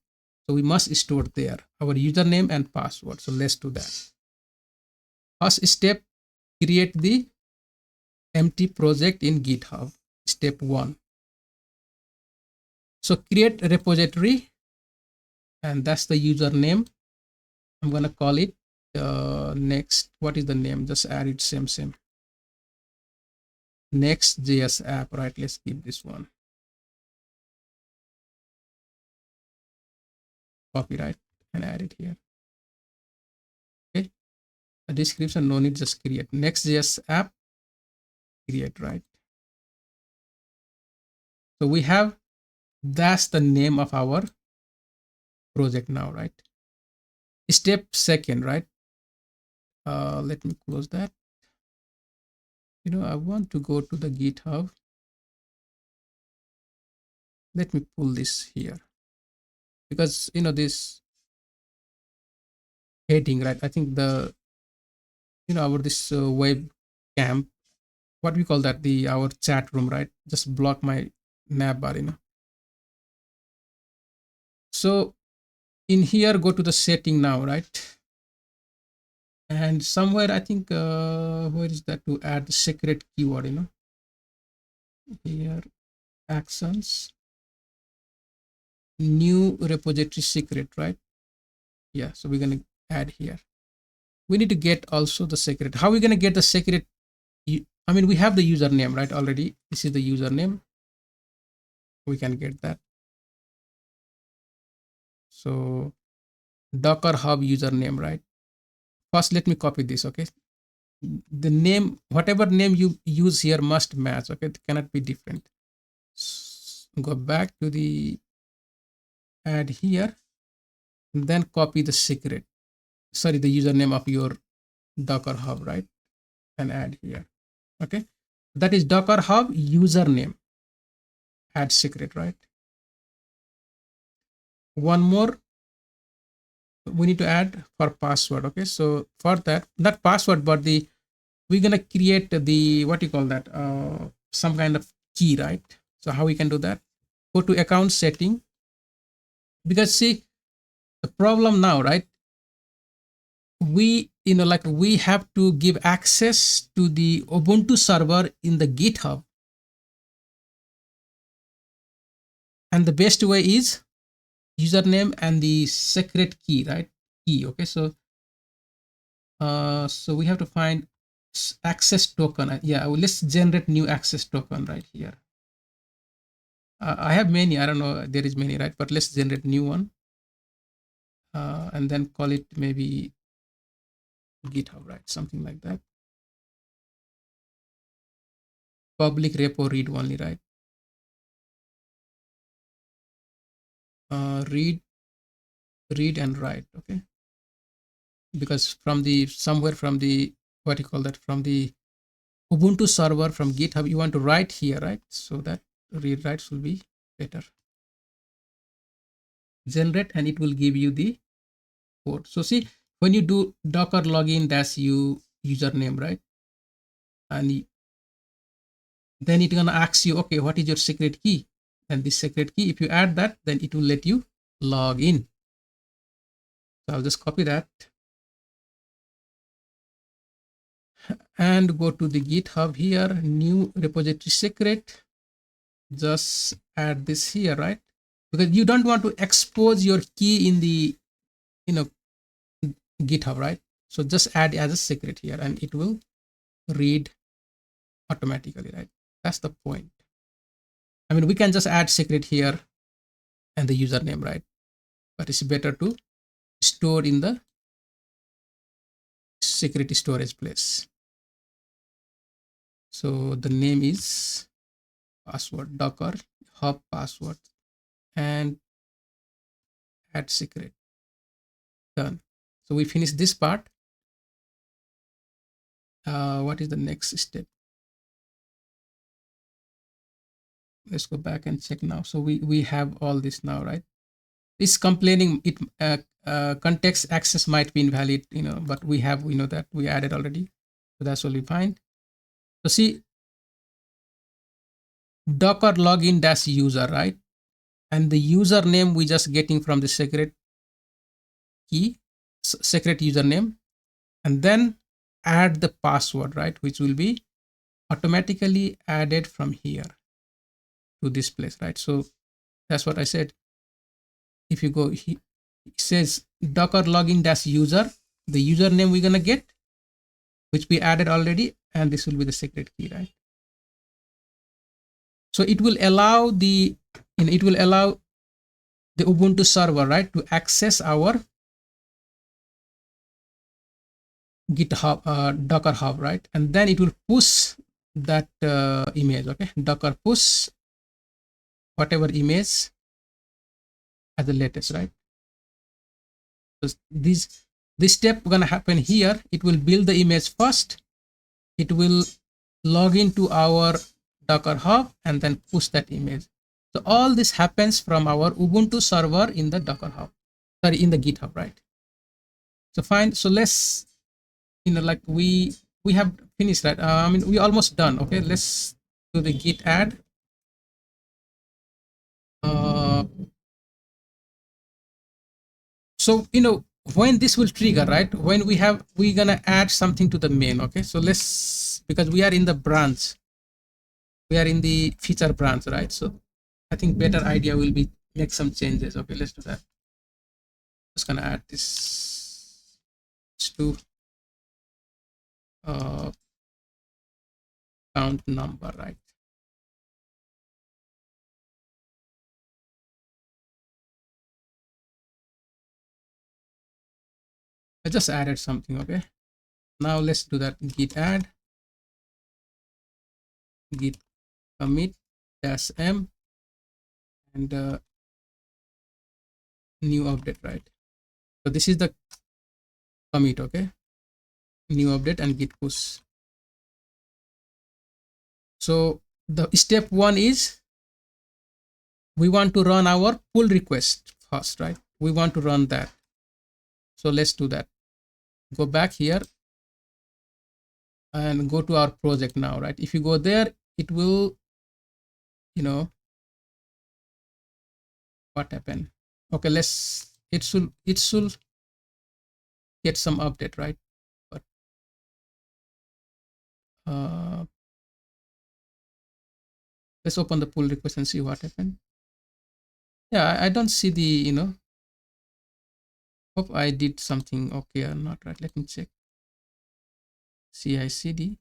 so we must store there our username and password. So let's do that. First step, create the empty project in GitHub. Step 1. So create a repository, and that's the username. I'm gonna call it next. What is the name? Just add it, same. Next.js app, right? Let's keep this one. Copy, right, and add it here. Okay. A description, no need, just create. Next.js app, create, right? So we have, that's the name of our project now, right? Step 2, right? Let me close that. I want to go to the GitHub. Let me pull this here, because this heading, right? I think the our this webcam, what we call that, the our chat room, right? Just block my navbar. So in here, go to the setting now, right? And somewhere, I think, where is that, to add the secret keyword, here, actions, new repository secret, right? Yeah, so we're going to add here. We need to get also the secret. How are we going to get the secret? I mean, we have the username, right? Already, this is the username. We can get that. So Docker Hub username, right? First, let me copy this. Okay, the name, whatever name you use here, must match. Okay, it cannot be different. Go back to the add here, and then copy the secret, sorry, the username of your Docker Hub, right? And add here. Okay, that is Docker Hub username, add secret, right? One more we need to add for password. Okay, so for that, not password, but the, we're gonna create the, what you call that, some kind of key, right? So how we can do that? Go to account setting, because see, the problem now, right? We, like, we have to give access to the Ubuntu server in the GitHub, and the best way is username and the secret key, right? Key. Okay, so so we have to find access token. Yeah, well, let's generate new access token right here. I have many, I don't know, there is many, right? But let's generate new one, and then call it maybe GitHub, right? Something like that. Public repo read only, right? Read and write. Okay, because from the, somewhere from the, what you call that, from the Ubuntu server, from GitHub, you want to write here, right? So that read writes will be better. Generate, and it will give you the code. So see, when you do docker login dash u username, right? And then it's gonna ask you, okay, what is your secret key? And this secret key, if you add that, then it will let you log in. So I'll just copy that and go to the GitHub here, new repository secret. Just add this here, right? Because you don't want to expose your key in the, GitHub, right? So just add as a secret here, and it will read automatically, right? That's the point. I mean, we can just add secret here and the username, right? But it's better to store in the secret storage place. So the name is password, Docker Hub password, and add secret. Done. So we finish this part. What is the next step? Let's go back and check now. So we have all this now, right? Is complaining it context access might be invalid, but we have, we know that we added already, so that's totally fine. So see, docker login dash user, right? And the username we just getting from the secret key, secret username, and then add the password, right, which will be automatically added from here to this place, right? So that's what I said. If you go, it says docker login dash user, the username we're gonna get, which we added already, and this will be the secret key, right? So it will allow the, it will allow the Ubuntu server, right, to access our GitHub, Docker Hub, right? And then it will push that image, okay? Docker push whatever image at the latest, right? So this step gonna happen here. It will build the image first. It will log into our Docker Hub and then push that image. So all this happens from our Ubuntu server in the Docker Hub, sorry, in the GitHub, right? So fine. So let's, like we have finished, right? I mean, we almost done. Okay, let's do the git add. So when this will trigger, right? When we're gonna add something to the main. Okay, so let's, because we are in the branch, we are in the feature branch, right? So I think better idea will be make some changes. Okay, let's do that. Just gonna add this to count number, right? I just added something. Okay, now let's do that. Git add, git commit dash m, and new update, right? So this is the commit. Okay, new update and git push. So the step one is we want to run our pull request first, right? We want to run that. So let's do that. Go back here and go to our project now, right? If you go there, it will, what happened? Okay, it should get some update, right? But let's open the pull request and see what happened. Yeah, I don't see the, hope I did something okay or not, right? Let me check. CICD.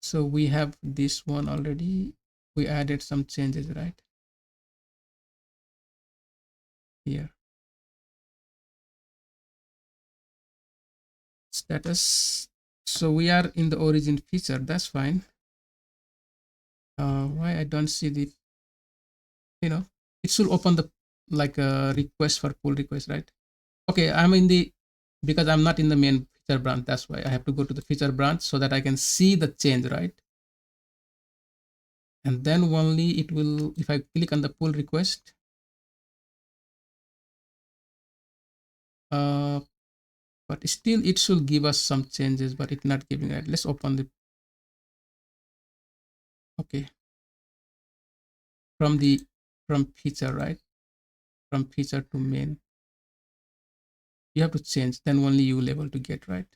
So we have this one already. We added some changes, right? Here. Status. So we are in the origin feature. That's fine. Why I don't see the, it should open the, like a request for pull request, right? Okay, I'm in the, because I'm not in the main feature branch. That's why I have to go to the feature branch so that I can see the change, right? And then only it will, if I click on the pull request, but still it should give us some changes, but it's not giving it. Let's open the, okay, from feature, right? From feature to main, you have to change, then only you will able to get, right?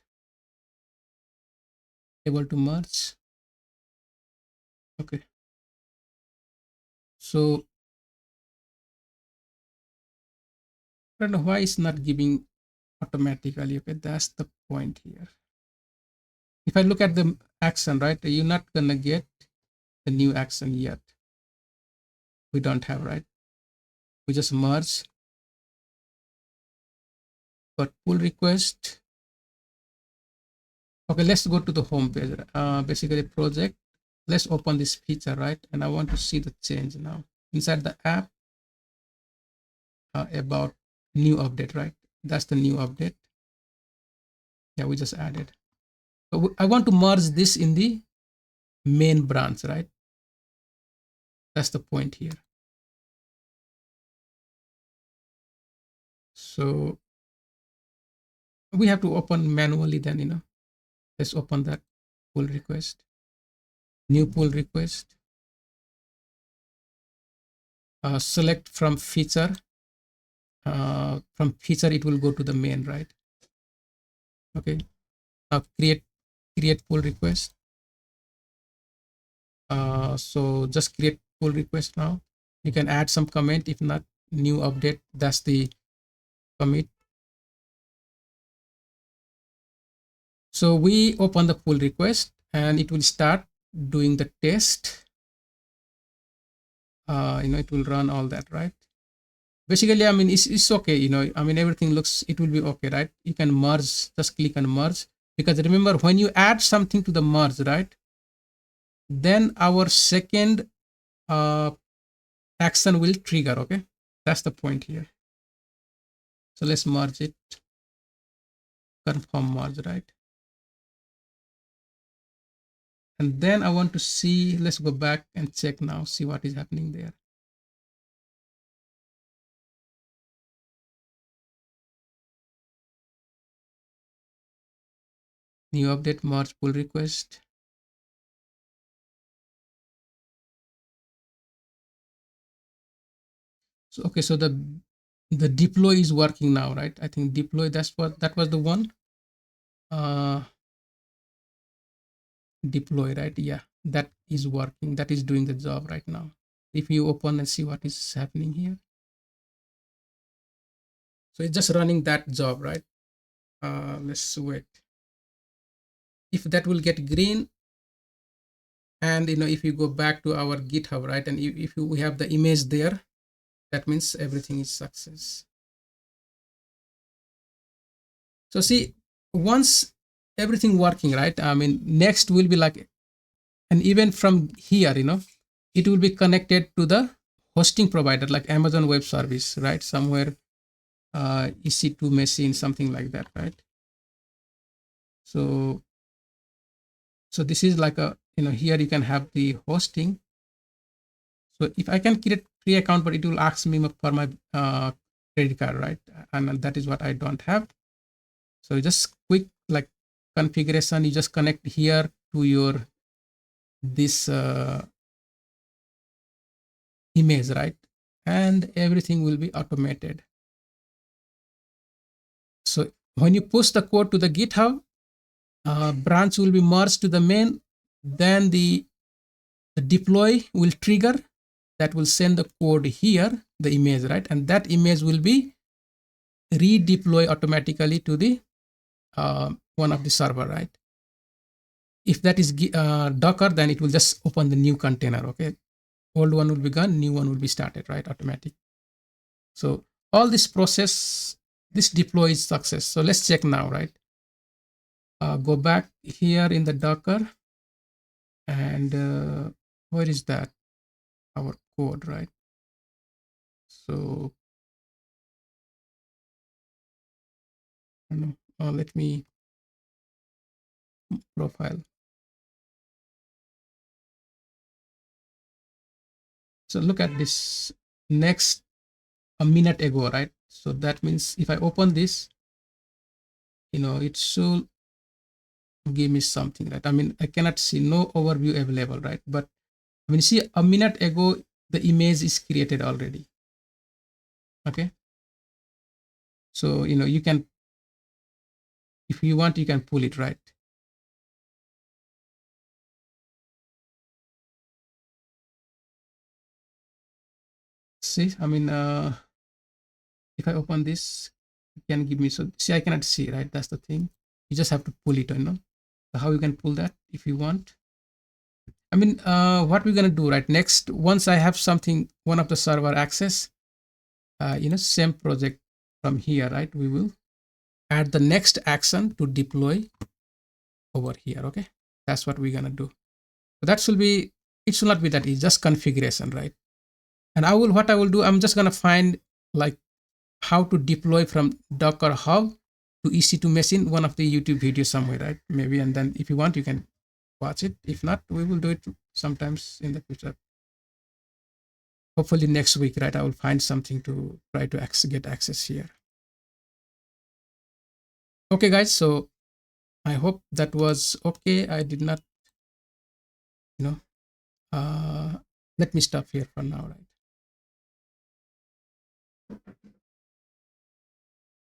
Able to merge. Okay, so I don't know why it's not giving automatically. Okay, that's the point here. If I look at the action, right, you're not gonna get the new action yet. We don't have, right? We just merge, but pull request. Okay, let's go to the home page. Basically project. Let's open this feature, right? And I want to see the change now inside the app. About new update, right? That's the new update. Yeah, we just added. So I want to merge this in the main branch, right? That's the point here. So we have to open manually then, let's open that pull request, new pull request, select from feature. From feature, it will go to the main, right? Okay. Now create pull request. So just create pull request now. You can add some comment. If not, new update. That's the commit. So we open the pull request and it will start doing the test. It will run all that, right? Basically, I mean, it's okay. I mean, everything looks, it will be okay, right? You can merge, just click on merge, because remember, when you add something to the merge, right, then our second action will trigger. Okay, that's the point here. So let's merge it, confirm merge, right? And then I want to see, let's go back and check now, see what is happening there. New update, merge pull request. So okay, so the deploy is working now, right? I think deploy, that was the one. Deploy, right? Yeah, that is working, that is doing the job right now. If you open and see what is happening here, so it's just running that job, right? Let's wait. If that will get green, and if you go back to our GitHub, right, and if we have the image there, that means everything is success. So see, once everything working, right, I mean, next will be like an event from here, it will be connected to the hosting provider like Amazon Web Service, right? Somewhere EC2 machine, something like that, right? So this is like a, here you can have the hosting. So if I can create free account, but it will ask me for my credit card, right? And that is what I don't have. So just quick like configuration, you just connect here to your this image, right? And everything will be automated. So when you push the code to the GitHub, branch will be merged to the main, then the deploy will trigger, that will send the code here, the image, right? And that image will be redeploy automatically to the one of the server, right? If that is Docker, then it will just open the new container, okay? Old one will be gone, new one will be started, right? Automatic. So all this process, this deploy is success. So let's check now, right? Go back here in the Docker, and where is that? Our code, right? So I don't know. Let me profile. So look at this next a minute ago, right? So that means if I open this, it should give me something, right? I mean, I cannot see, no overview available, right? But I mean, see, a minute ago, the image is created already. Okay. So, you can, if you want, you can pull it, right? See, I mean, if I open this, it can give me, so see, I cannot see, right? That's the thing. You just have to pull it, So how you can pull that if you want. I mean, what we're going to do, right? Next, once I have something, one of the server access, same project from here, right? We will add the next action to deploy over here. Okay. That's what we're going to do. So that should be, it should not be that easy, just configuration, right? And what I will do, I'm just going to find like how to deploy from Docker Hub to EC2 machine, one of the YouTube videos somewhere, right? Maybe, and then if you want, you can watch it. If not, we will do it sometimes in the future. hopefully next week, right, I will find something to try to get access here. Okay, guys, so I hope that was okay. I did not, you know, let me stop here for now, right?